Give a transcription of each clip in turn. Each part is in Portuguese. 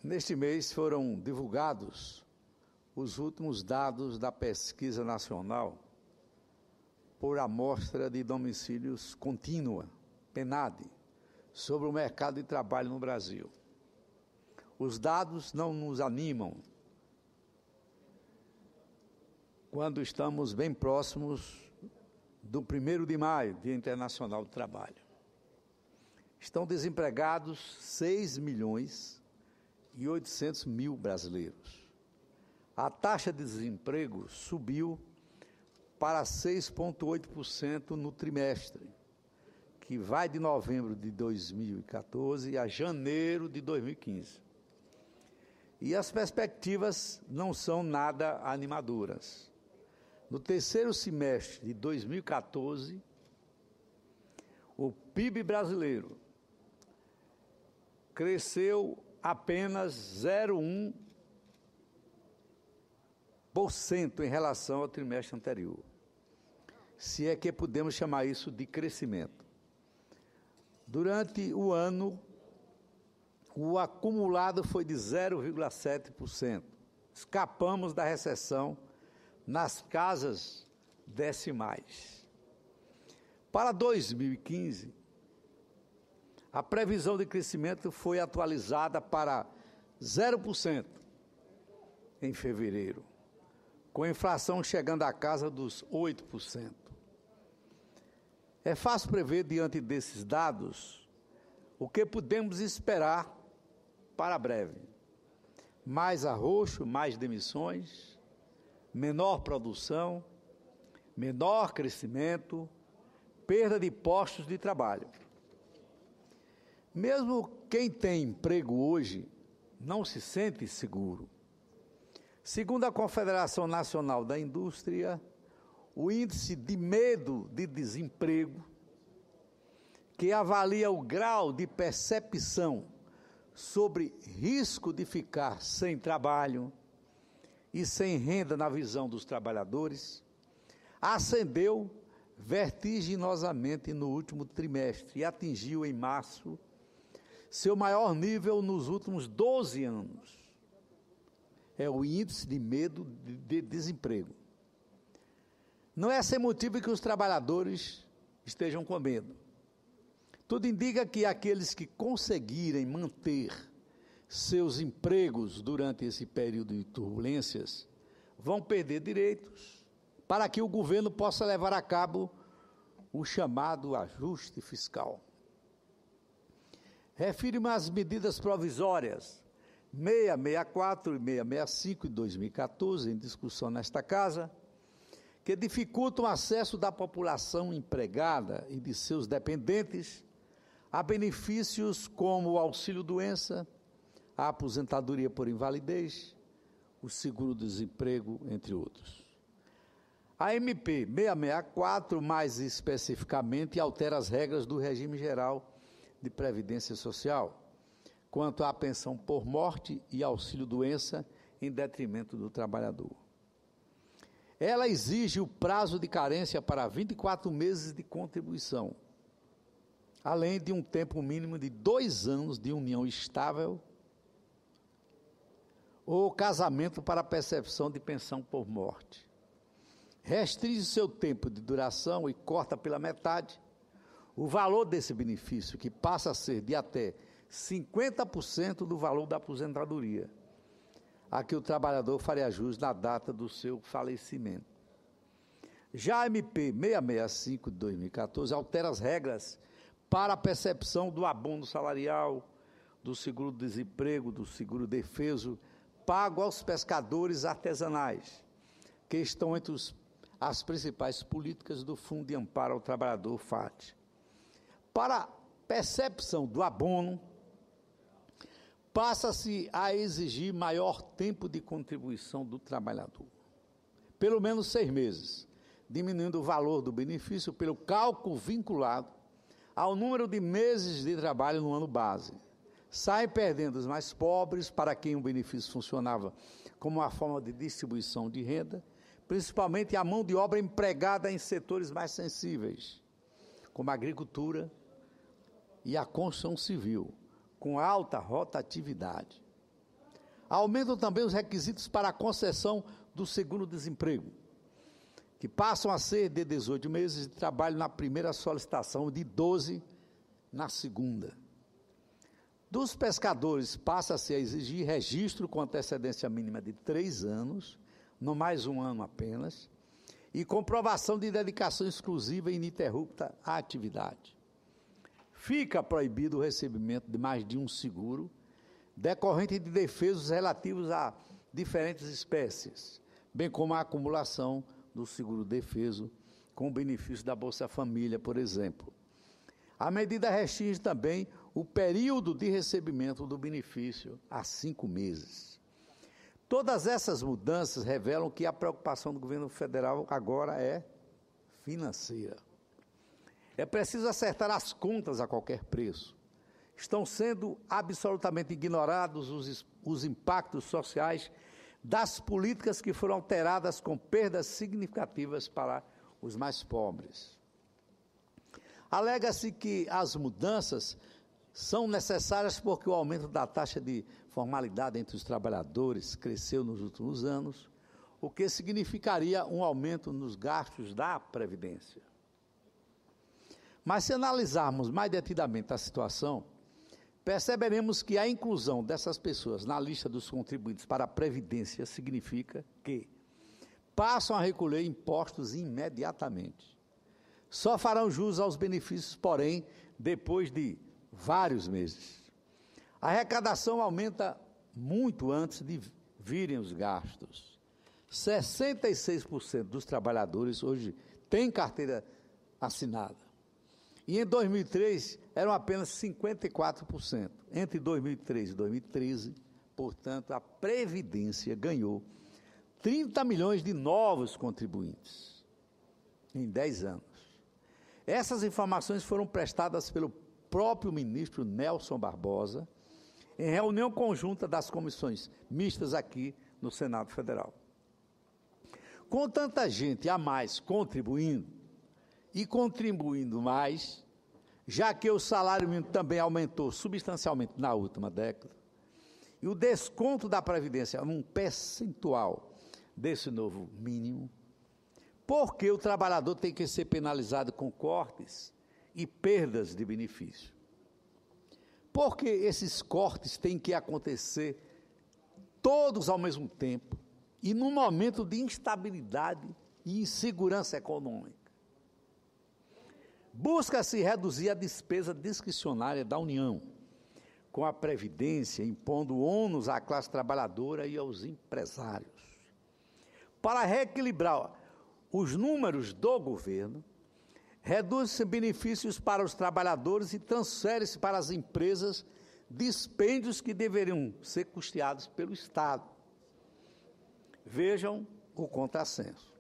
Neste mês foram divulgados os últimos dados da Pesquisa Nacional por Amostra de Domicílios Contínua, PNAD, sobre o mercado de trabalho no Brasil. Os dados não nos animam quando estamos bem próximos do 1º de maio, Dia Internacional do Trabalho. Estão desempregados 6.800.000 brasileiros. A taxa de desemprego subiu para 6,8% no trimestre, que vai de novembro de 2014 a janeiro de 2015. E as perspectivas não são nada animadoras. No terceiro semestre de 2014, o PIB brasileiro cresceu apenas 0,1% em relação ao trimestre anterior, se é que podemos chamar isso de crescimento. Durante o ano, o acumulado foi de 0,7%. Escapamos da recessão nas casas decimais. Para 2015, a previsão de crescimento foi atualizada para 0% em fevereiro, com a inflação chegando à casa dos 8%. É fácil prever, diante desses dados, o que podemos esperar para breve. Mais arroxo, mais demissões, menor produção, menor crescimento, perda de postos de trabalho. Mesmo quem tem emprego hoje não se sente seguro. Segundo a Confederação Nacional da Indústria, o índice de medo de desemprego, que avalia o grau de percepção sobre risco de ficar sem trabalho e sem renda na visão dos trabalhadores, ascendeu vertiginosamente no último trimestre e atingiu em março seu maior nível nos últimos 12 anos. É o índice de medo de desemprego. Não é sem motivo que os trabalhadores estejam com medo. Tudo indica que aqueles que conseguirem manter seus empregos durante esse período de turbulências vão perder direitos para que o governo possa levar a cabo o chamado ajuste fiscal. Refiro-me às medidas provisórias 664 e 665 de 2014, em discussão nesta Casa, que dificultam o acesso da população empregada e de seus dependentes a benefícios como o auxílio-doença, a aposentadoria por invalidez, o seguro-desemprego, entre outros. A MP 664, mais especificamente, altera as regras do regime geral de Previdência Social, quanto à pensão por morte e auxílio-doença em detrimento do trabalhador. Ela exige o prazo de carência para 24 meses de contribuição, além de um tempo mínimo de 2 anos de união estável ou casamento para percepção de pensão por morte. Restringe seu tempo de duração e corta pela metade o valor desse benefício, que passa a ser de até 50% do valor da aposentadoria, a que o trabalhador faria jus na data do seu falecimento. Já a MP 665 de 2014 altera as regras para a percepção do abono salarial, do seguro-desemprego, do seguro-defeso, pago aos pescadores artesanais, que estão entre as principais políticas do Fundo de Amparo ao Trabalhador, FAT. Para a percepção do abono, passa-se a exigir maior tempo de contribuição do trabalhador, pelo menos 6 meses, diminuindo o valor do benefício pelo cálculo vinculado ao número de meses de trabalho no ano base. Saem perdendo os mais pobres, para quem o benefício funcionava como uma forma de distribuição de renda, principalmente a mão de obra empregada em setores mais sensíveis, como a agricultura e a construção civil, com alta rotatividade. Aumentam também os requisitos para a concessão do seguro-desemprego, que passam a ser de 18 meses de trabalho na primeira solicitação e de 12 na segunda. Dos pescadores, passa-se a exigir registro com antecedência mínima de 3 anos, não mais 1 ano apenas, e comprovação de dedicação exclusiva e ininterrupta à atividade. Fica proibido o recebimento de mais de um seguro, decorrente de defesos relativos a diferentes espécies, bem como a acumulação do seguro-defeso com o benefício da Bolsa Família, por exemplo. A medida restringe também o período de recebimento do benefício a 5 meses. Todas essas mudanças revelam que a preocupação do governo federal agora é financeira. É preciso acertar as contas a qualquer preço. Estão sendo absolutamente ignorados os impactos sociais das políticas que foram alteradas com perdas significativas para os mais pobres. Alega-se que as mudanças são necessárias porque o aumento da taxa de formalidade entre os trabalhadores cresceu nos últimos anos, o que significaria um aumento nos gastos da Previdência. Mas se analisarmos mais detidamente a situação, perceberemos que a inclusão dessas pessoas na lista dos contribuintes para a Previdência significa que passam a recolher impostos imediatamente. Só farão jus aos benefícios, porém, depois de vários meses. A arrecadação aumenta muito antes de virem os gastos. 66% dos trabalhadores hoje têm carteira assinada. E em 2003 eram apenas 54%. Entre 2003 e 2013, portanto, a Previdência ganhou 30 milhões de novos contribuintes em 10 anos. Essas informações foram prestadas pelo próprio ministro Nelson Barbosa, em reunião conjunta das comissões mistas aqui no Senado Federal. Com tanta gente a mais contribuindo, e contribuindo mais, já que o salário mínimo também aumentou substancialmente na última década, e o desconto da Previdência é um percentual desse novo mínimo, por que o trabalhador tem que ser penalizado com cortes e perdas de benefício? Porque esses cortes têm que acontecer todos ao mesmo tempo e num momento de instabilidade e insegurança econômica. Busca-se reduzir a despesa discricionária da União, com a Previdência impondo ônus à classe trabalhadora e aos empresários. Para reequilibrar os números do governo, reduz-se benefícios para os trabalhadores e transfere-se para as empresas dispêndios que deveriam ser custeados pelo Estado. Vejam o contrassenso.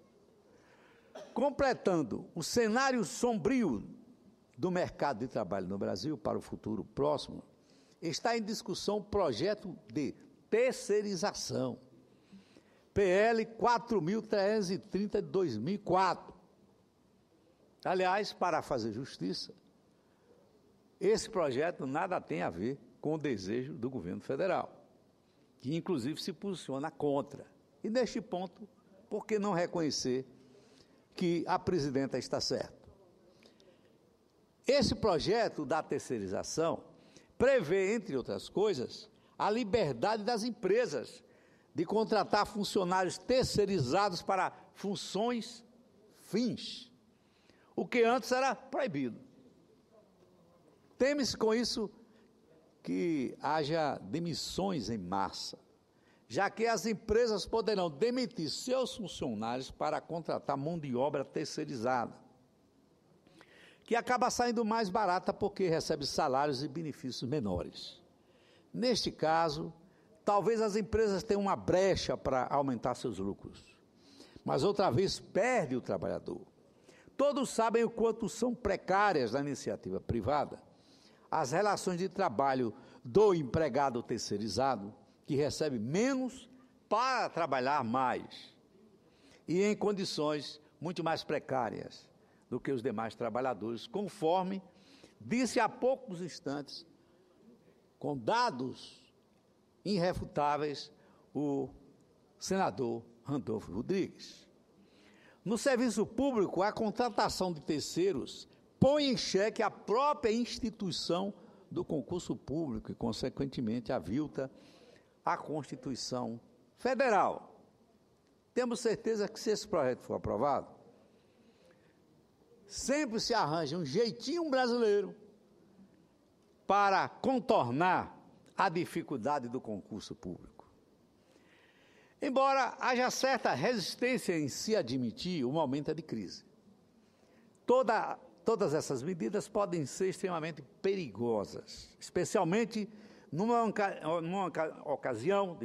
Completando o cenário sombrio do mercado de trabalho no Brasil para o futuro próximo, está em discussão o projeto de terceirização, PL 4.330 de 2004. Aliás, para fazer justiça, esse projeto nada tem a ver com o desejo do governo federal, que inclusive se posiciona contra. E neste ponto, por que não reconhecer que a presidenta está certa? Esse projeto da terceirização prevê, entre outras coisas, a liberdade das empresas de contratar funcionários terceirizados para funções fins, o que antes era proibido. Teme-se com isso que haja demissões em massa, já que as empresas poderão demitir seus funcionários para contratar mão de obra terceirizada, que acaba saindo mais barata porque recebe salários e benefícios menores. Neste caso, talvez as empresas tenham uma brecha para aumentar seus lucros, mas outra vez perde o trabalhador. Todos sabem o quanto são precárias na iniciativa privada as relações de trabalho do empregado terceirizado, que recebe menos para trabalhar mais, e em condições muito mais precárias do que os demais trabalhadores, conforme disse há poucos instantes, com dados irrefutáveis, o senador Randolfo Rodrigues. No serviço público, a contratação de terceiros põe em xeque a própria instituição do concurso público e, consequentemente, avilta a Constituição Federal. Temos certeza que, se esse projeto for aprovado, sempre se arranja um jeitinho brasileiro para contornar a dificuldade do concurso público. Embora haja certa resistência em se admitir o momento de crise, todas essas medidas podem ser extremamente perigosas, especialmente numa ocasião,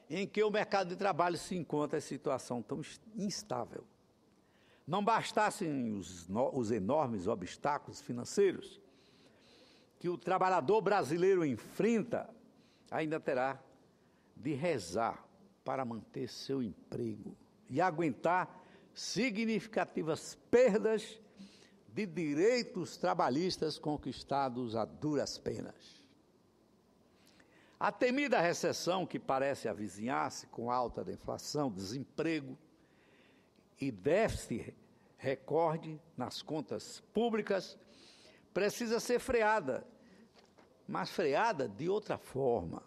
em que o mercado de trabalho se encontra em situação tão instável. Não bastassem os enormes obstáculos financeiros que o trabalhador brasileiro enfrenta, ainda terá de rezar para manter seu emprego e aguentar significativas perdas de direitos trabalhistas conquistados a duras penas. A temida recessão, que parece avizinhar-se com alta da inflação, desemprego e déficit recorde nas contas públicas, precisa ser freada, mas freada de outra forma,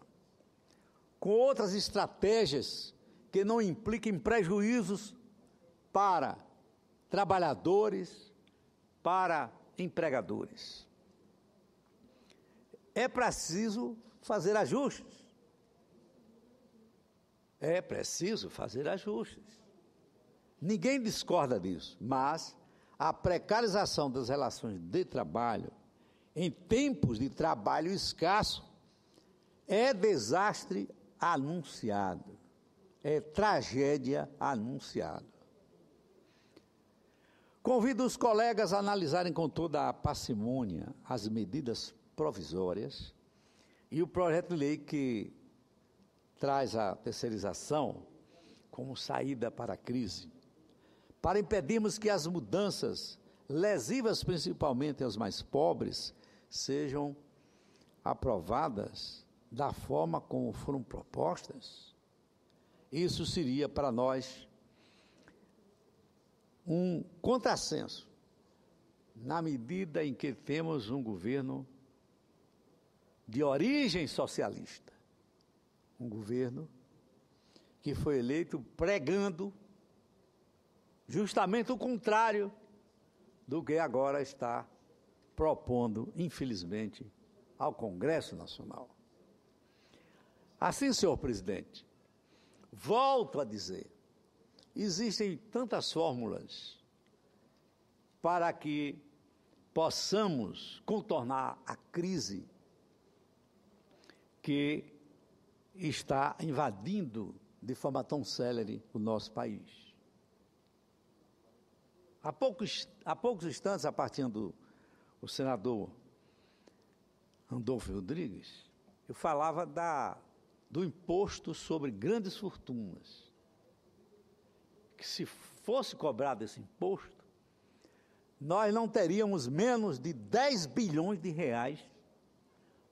com outras estratégias que não impliquem prejuízos para trabalhadores, para empregadores. É preciso fazer ajustes. Ninguém discorda disso, mas a precarização das relações de trabalho, em tempos de trabalho escasso, é desastre anunciado, é tragédia anunciada. Convido os colegas a analisarem com toda a parcimônia as medidas provisórias e o projeto de lei que traz a terceirização como saída para a crise, para impedirmos que as mudanças, lesivas principalmente aos mais pobres, sejam aprovadas da forma como foram propostas. Isso seria para nós um contrassenso, na medida em que temos um governo de origem socialista, um governo que foi eleito pregando justamente o contrário do que agora está propondo, infelizmente, ao Congresso Nacional. Assim, senhor presidente, volto a dizer, existem tantas fórmulas para que possamos contornar a crise que está invadindo de forma tão célere o nosso país. Há poucos instantes, a partir do senador Randolfo Rodrigues, eu falava do imposto sobre grandes fortunas, que se fosse cobrado esse imposto, nós não teríamos menos de 10 bilhões de reais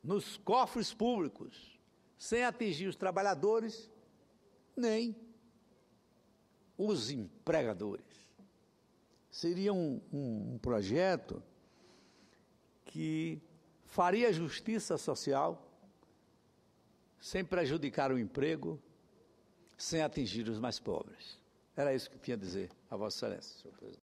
nos cofres públicos, sem atingir os trabalhadores, nem os empregadores. Seria um projeto que faria justiça social, sem prejudicar o emprego, sem atingir os mais pobres. Era isso que eu tinha a dizer a Vossa Excelência, senhor presidente.